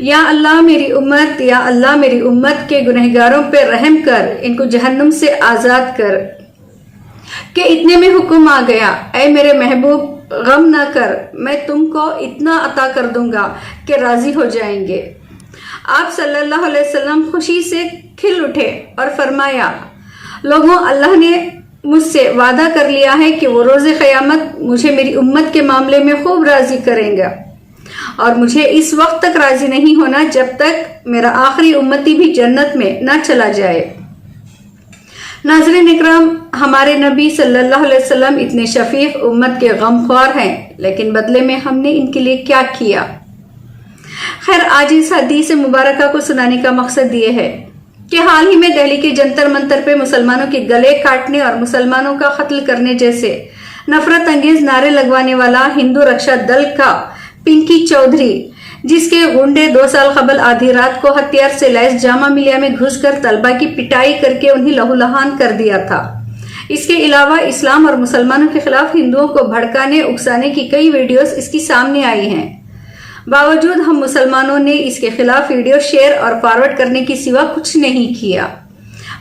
یا اللہ میری امت کے گنہگاروں پہ رحم کر، ان کو جہنم سے آزاد کر۔ کہ اتنے میں حکم آ گیا، اے میرے محبوب غم نہ کر، میں تم کو اتنا عطا کر دوں گا کہ راضی ہو جائیں گے۔ آپ صلی اللہ علیہ وسلم خوشی سے کھل اٹھے اور فرمایا، لوگوں، اللہ نے مجھ سے وعدہ کر لیا ہے کہ وہ روز قیامت مجھے میری امت کے معاملے میں خوب راضی کریں گا، اور مجھے اس وقت تک راضی نہیں ہونا جب تک میرا آخری امتی بھی جنت میں نہ چلا جائے۔ ناظرین اکرام، ہمارے نبی صلی اللہ علیہ وسلم اتنے شفیق، امت کے غمخوار ہیں، لیکن بدلے میں ہم نے ان کے لیے کیا کیا؟ خیر، آج اس حدیث مبارکہ کو سنانے کا مقصد یہ ہے کہ حال ہی میں دہلی کے جنتر منتر پہ مسلمانوں کے گلے کاٹنے اور مسلمانوں کا قتل کرنے جیسے نفرت انگیز نعرے لگوانے والا ہندو رکشا دل کا پنکی چودھری، جس کے گنڈے 2 سال قبل آدھی رات کو ہتھیار سے لیس جامعہ ملیہ میں گھس کر طلبہ کی پٹائی کر کے انہیں لہولہان کر دیا تھا۔ اس کے علاوہ اسلام اور مسلمانوں کے خلاف ہندوؤں کو بھڑکانے اکسانے کی کئی ویڈیوز اس کی سامنے آئی ہیں۔ باوجود ہم مسلمانوں نے اس کے خلاف ویڈیو شیئر اور فارورڈ کرنے کی سوا کچھ نہیں کیا،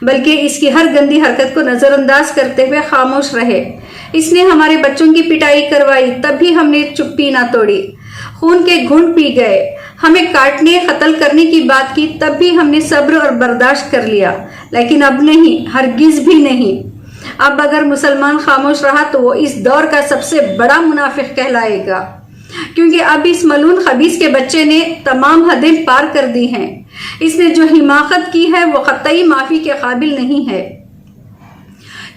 بلکہ اس کی ہر گندی حرکت کو نظر انداز کرتے ہوئے خاموش رہے۔ اس نے ہمارے بچوں کی پٹائی کروائی، تب بھی ہم نے چپی نہ توڑی، خون کے گھونٹ پی گئے، ہمیں کاٹنے قتل کرنے کی بات کی، تب بھی ہم نے صبر اور برداشت کر لیا، لیکن اب نہیں، ہرگز بھی نہیں۔ اب اگر مسلمان خاموش رہا تو وہ اس دور کا سب سے بڑا منافق کہلائے گا، کیونکہ اب اس ملعون خبیث کے بچے نے تمام حدیں پار کر دی ہیں۔ اس نے جو حماقت کی ہے وہ قطعی معافی کے قابل نہیں ہے،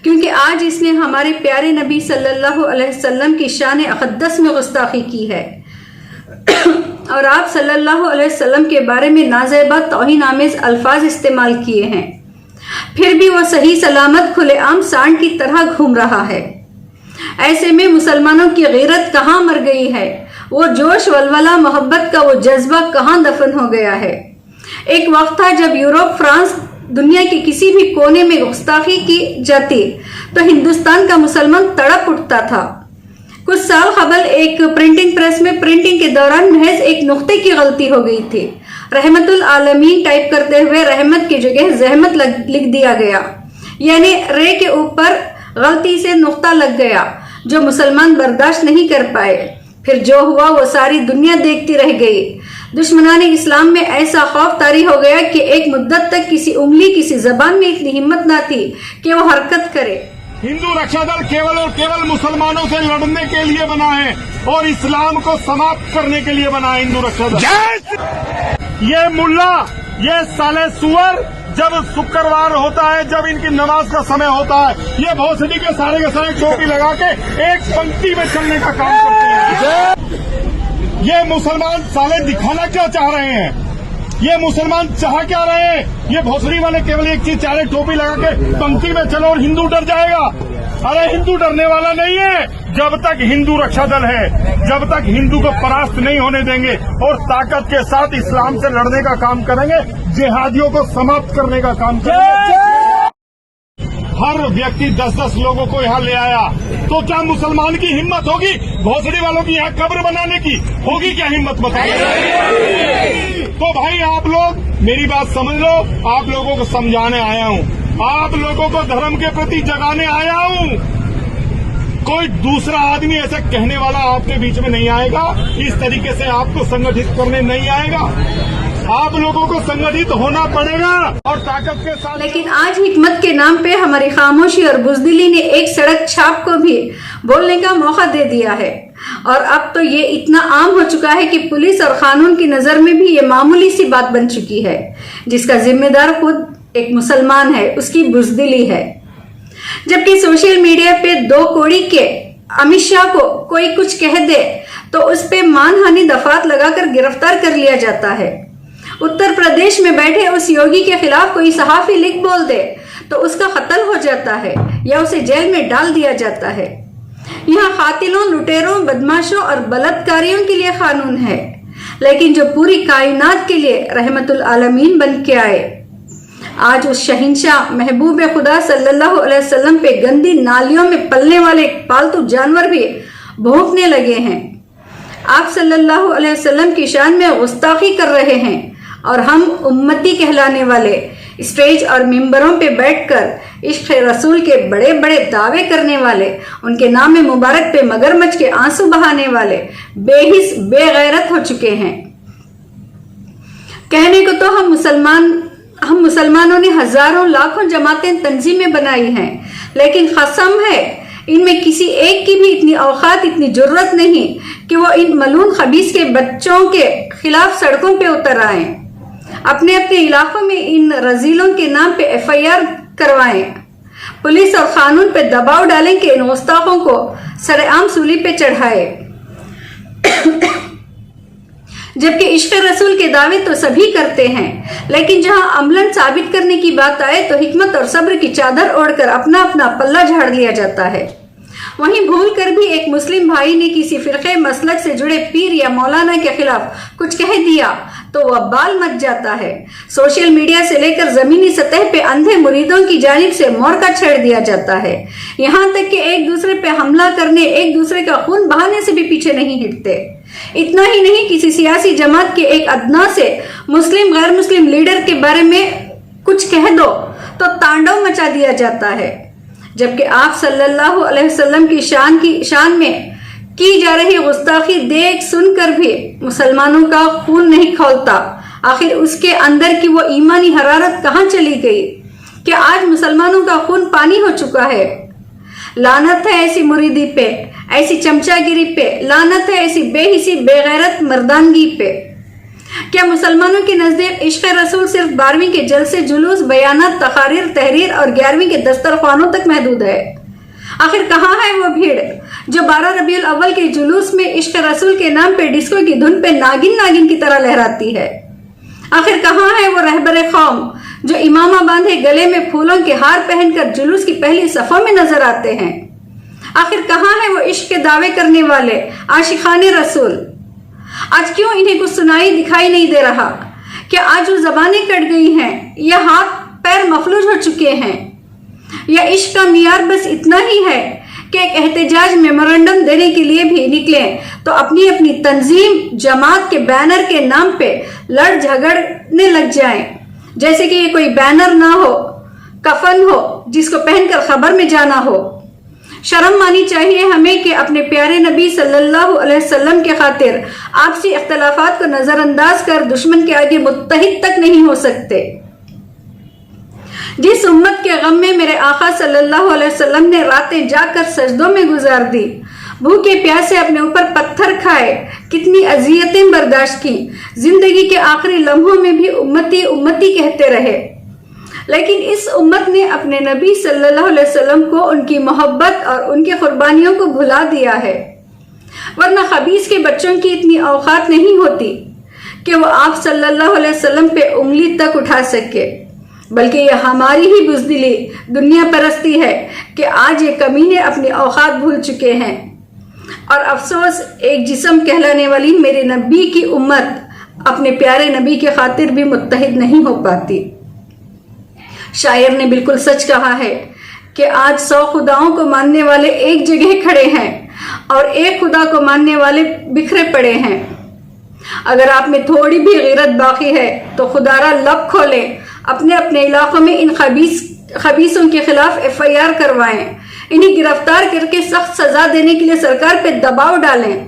کیونکہ آج اس نے ہمارے پیارے نبی صلی اللہ علیہ وسلم کی شان اقدس میں گستاخی کی ہے اور آپ صلی اللہ علیہ وسلم کے بارے میں نازیبا توہین آمیز الفاظ استعمال کیے ہیں، پھر بھی وہ صحیح سلامت کھلے عام سانڈ کی طرح گھوم رہا ہے۔ ایسے میں مسلمانوں کی غیرت کہاں مر گئی ہے؟ وہ جوش ولولہ محبت کا وہ جذبہ کہاں دفن ہو گیا ہے؟ ایک وقت تھا جب یورپ، فرانس، دنیا کے کسی بھی کونے میں گستاخی کی جاتی تو ہندوستان کا مسلمان تڑپ اٹھتا تھا۔ کچھ سال قبل ایک پرنٹنگ پریس میں پرنٹنگ کے دوران محض ایک نقطے کی غلطی ہو گئی تھی۔ رحمت العالمین ٹائپ کرتے ہوئے رحمت کی جگہ زحمت لکھ دیا گیا، یعنی رے کے اوپر غلطی سے نقطہ لگ گیا، جو مسلمان برداشت نہیں کر پائے۔ پھر جو ہوا وہ ساری دنیا دیکھتی رہ گئی۔ دشمنان اسلام میں ایسا خوف طاری ہو گیا کہ ایک مدت تک کسی انگلی، کسی زبان میں اتنی ہمت نہ تھی کہ وہ حرکت کرے۔ ہندو رکشا دل کیول اور کیول مسلمانوں سے لڑنے کے لیے بنا ہے اور اسلام کو سماپت کرنے کے لیے بنا ہے ہندو رکشا دل۔ یہ ملا، یہ سالے سور، جب شکروار ہوتا ہے، جب ان کی نماز کا سمے ہوتا ہے، یہ بھوسڑی کے سارے ٹوپی لگا کے ایک پنکتی میں چلنے کا کام کرتے ہیں۔ یہ مسلمان سالے دکھانا کیا چاہ رہے ہیں؟ یہ مسلمان چاہ کیا رہے ہیں؟ یہ بھوسڑی والے کیول ایک چیز چاہ رہے، ٹوپی لگا کے پنکتی میں چلو اور ہندو ڈر جائے گا۔ ارے ہندو ڈرنے والا نہیں ہے، جب تک ہندو رکشا دل ہے، جب تک ہندو کو پراست نہیں ہونے دیں گے اور طاقت کے ساتھ اسلام سے لڑنے کا کام کریں گے، جہادیوں کو سماپت کرنے کا کام کریں گے۔ ہر ویکتی 10-10 لوگوں کو یہاں لے آیا تو کیا مسلمان کی ہمت ہوگی بھوسڑی والوں کی یہاں قبر بنانے کی؟ ہوگی کیا ہمت بتائیے؟ تو بھائی آپ لوگ میری بات سمجھ لو، آپ لوگوں کو سمجھانے آیا ہوں، آپ لوگوں کو دھرم کے پرتی جگانے آیا ہوں۔ کوئی دوسرا آدمی ایسا کہنے والا آپ کے بیچ میں نہیں آئے گا، اس طریقے سے آپ کو سنگٹھت کرنے نہیں آئے گا۔ آپ لوگوں کو سنگٹھت ہونا پڑے گا اور طاقت کے ساتھ۔ لیکن آج حکمت کے نام پہ ہماری خاموشی اور بزدلی نے ایک سڑک چھاپ کو بھی بولنے کا موقع دے دیا ہے، اور اب تو یہ اتنا عام ہو چکا ہے کہ پولیس اور قانون کی نظر میں بھی یہ معمولی سی بات بن چکی ہے، جس کا ذمہ دار خود ایک مسلمان ہے، اس کی بزدلی ہے۔ جبکہ سوشل میڈیا پہ 2 کوڑی کے امت شاہ کو کوئی کچھ کہہ دے تو اس پہ مان ہانی دفعات لگا کر گرفتار کر لیا جاتا ہے۔ اتر پردیش میں بیٹھے اس یوگی کے خلاف کوئی صحافی لکھ بول دے تو اس کا قتل ہو جاتا ہے یا اسے جیل میں ڈال دیا جاتا ہے۔ یہاں قاتلوں، لٹیروں، بدماشوں اور بلاత్కాریوں کے لیے قانون ہے، لیکن جو پوری کائنات کے لیے رحمت العالمین بن کے آئے، آج اس شہنشاہ محبوب خدا صلی اللہ علیہ وسلم پہ گندی نالیوں میں پلنے والے پالتو جانور بھی بھونکنے لگے ہیں۔ آپ صلی اللہ علیہ وسلم کی شان میں گستاخی کر رہے ہیں اور ہم امتی کہلانے والے اسٹیج اور ممبروں پہ بیٹھ کر عشق رسول کے بڑے بڑے دعوے کرنے والے، ان کے نام مبارک پہ مگرمچھ کے آنسو بہانے والے بے حس بے غیرت ہو چکے ہیں۔ کہنے کو تو ہم مسلمانوں نے ہزاروں لاکھوں جماعتیں تنظیمیں بنائی ہیں، لیکن قسم ہے ان میں کسی ایک کی بھی اتنی اوقات، اتنی جرت نہیں کہ وہ ان ملعون خبیث کے بچوں کے خلاف سڑکوں پہ اتر آئیں، اپنے علاقوں میں ان رذیلوں کے نام پہ FIR کروائیں، پولیس اور قانون پہ دباؤ ڈالیں کہ ان گستاخوں کو سر عام سولی پہ چڑھائے۔ جبکہ عشق رسول کے دعوے تو سبھی کرتے ہیں، لیکن جہاں عملاً ثابت کرنے کی بات آئے تو حکمت اور صبر کی چادر اوڑھ کر اپنا پلہ جھاڑ لیا جاتا ہے۔ وہیں بھول کر بھی ایک مسلم بھائی نے کسی فرقے مسلک سے جڑے پیر یا مولانا کے خلاف کچھ کہہ دیا تو وہ بال مچ جاتا ہے۔ سوشل میڈیا سے لے کر زمینی سطح پہ اندھے مریدوں کی جانب سے مورکا چھیڑ دیا جاتا ہے، یہاں تک کہ ایک دوسرے پہ حملہ کرنے، ایک دوسرے کا خون بہانے سے بھی پیچھے نہیں ہٹتے۔ اتنا ہی نہیں، کسی سیاسی جماعت کے ایک ادنا سے مسلم غیر مسلم لیڈر کے بارے میں کچھ کہہ دو تو تانڈو مچا دیا جاتا ہے، جبکہ آپ صلی اللہ علیہ وسلم کی شان میں کی جا رہی گستاخی دیکھ سن کر بھی مسلمانوں کا خون نہیں کھولتا۔ آخر اس کے اندر کی وہ ایمانی حرارت کہاں چلی گئی کہ آج مسلمانوں کا خون پانی ہو چکا ہے؟ لعنت ہے ایسی مریدی پہ، ایسی چمچا گیری پہ، لعنت ہے ایسی بے حسی بے غیرت مردانگی پہ۔ کیا مسلمانوں کے نزدیک عشق رسول صرف 12ویں کے جلسے جلوس، بیانات، تقاریر، تحریر اور 11ویں کے دسترخوانوں تک محدود ہے؟ آخر کہاں ہے وہ بھیڑ جو 12 ربیع الاول کے جلوس میں عشق رسول کے نام پہ ڈسکو کی دھن پہ ناگن کی طرح لہراتی ہے؟ آخر کہاں ہے وہ رہبر قوم جو امامہ باندھے گلے میں پھولوں کے ہار پہن کر جلوس کی پہلی صفوں میں نظر آتے ہیں؟ آخر کہاں ہے وہ عشق کے دعوے کرنے والے عاشقان رسول؟ آج کیوں انہیں کچھ سنائی دکھائی نہیں دے رہا؟ کیا آج وہ زبانیں کٹ گئی ہیں یا ہاتھ پیر مفلوج ہو چکے ہیں؟ یا عشق کا معیار بس اتنا ہی ہے کہ ایک احتجاج میمورنڈم دینے کے لیے بھی نکلیں تو اپنی تنظیم جماعت کے بینر کے نام پہ لڑ جھگڑنے لگ جائیں، جیسے کہ یہ کوئی بینر نہ ہو، کفن ہو جس کو پہن کر خبر میں جانا ہو۔ شرم مانی چاہیے ہمیں کہ اپنے پیارے نبی صلی اللہ علیہ وسلم کے خاطر آپسی اختلافات کو نظر انداز کر دشمن کے آگے متحد تک نہیں ہو سکتے۔ جس امت کے غم میں میرے آقا صلی اللہ علیہ وسلم نے راتیں جا کر سجدوں میں گزار دی، بھوکے پیاسے اپنے اوپر پتھر کھائے، کتنی اذیتیں برداشت کی، زندگی کے آخری لمحوں میں بھی امتی امتی کہتے رہے، لیکن اس امت نے اپنے نبی صلی اللہ علیہ وسلم کو، ان کی محبت اور ان کی قربانیوں کو بھلا دیا ہے۔ ورنہ خبیث کے بچوں کی اتنی اوقات نہیں ہوتی کہ وہ آپ صلی اللہ علیہ وسلم پہ انگلی تک اٹھا سکے، بلکہ یہ ہماری ہی بزدلی دنیا پرستی ہے کہ آج یہ کمینے اپنی اوقات بھول چکے ہیں۔ اور افسوس، ایک جسم کہلانے والی میرے نبی کی امت اپنے پیارے نبی کے خاطر بھی متحد نہیں ہو پاتی۔ شاعر نے بالکل سچ کہا ہے کہ آج 100 خداؤں کو ماننے والے ایک جگہ کھڑے ہیں اور ایک خدا کو ماننے والے بکھرے پڑے ہیں۔ اگر آپ میں تھوڑی بھی غیرت باقی ہے تو خدارا لب کھولیں، اپنے علاقوں میں ان خبیثوں کے خلاف FIR کروائیں، انہیں گرفتار کر کے سخت سزا دینے کے لیے سرکار پہ دباؤ ڈالیں،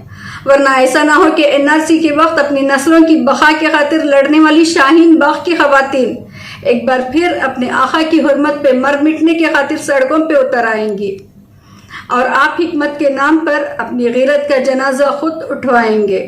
ورنہ ایسا نہ ہو کہ NRC کے وقت اپنی نسلوں کی بقا کے خاطر لڑنے والی شاہین باغ کی خواتین ایک بار پھر اپنے آقا کی حرمت پہ مر مٹنے کے خاطر سڑکوں پہ اتر آئیں گی، اور آپ حکمت کے نام پر اپنی غیرت کا جنازہ خود اٹھوائیں گے۔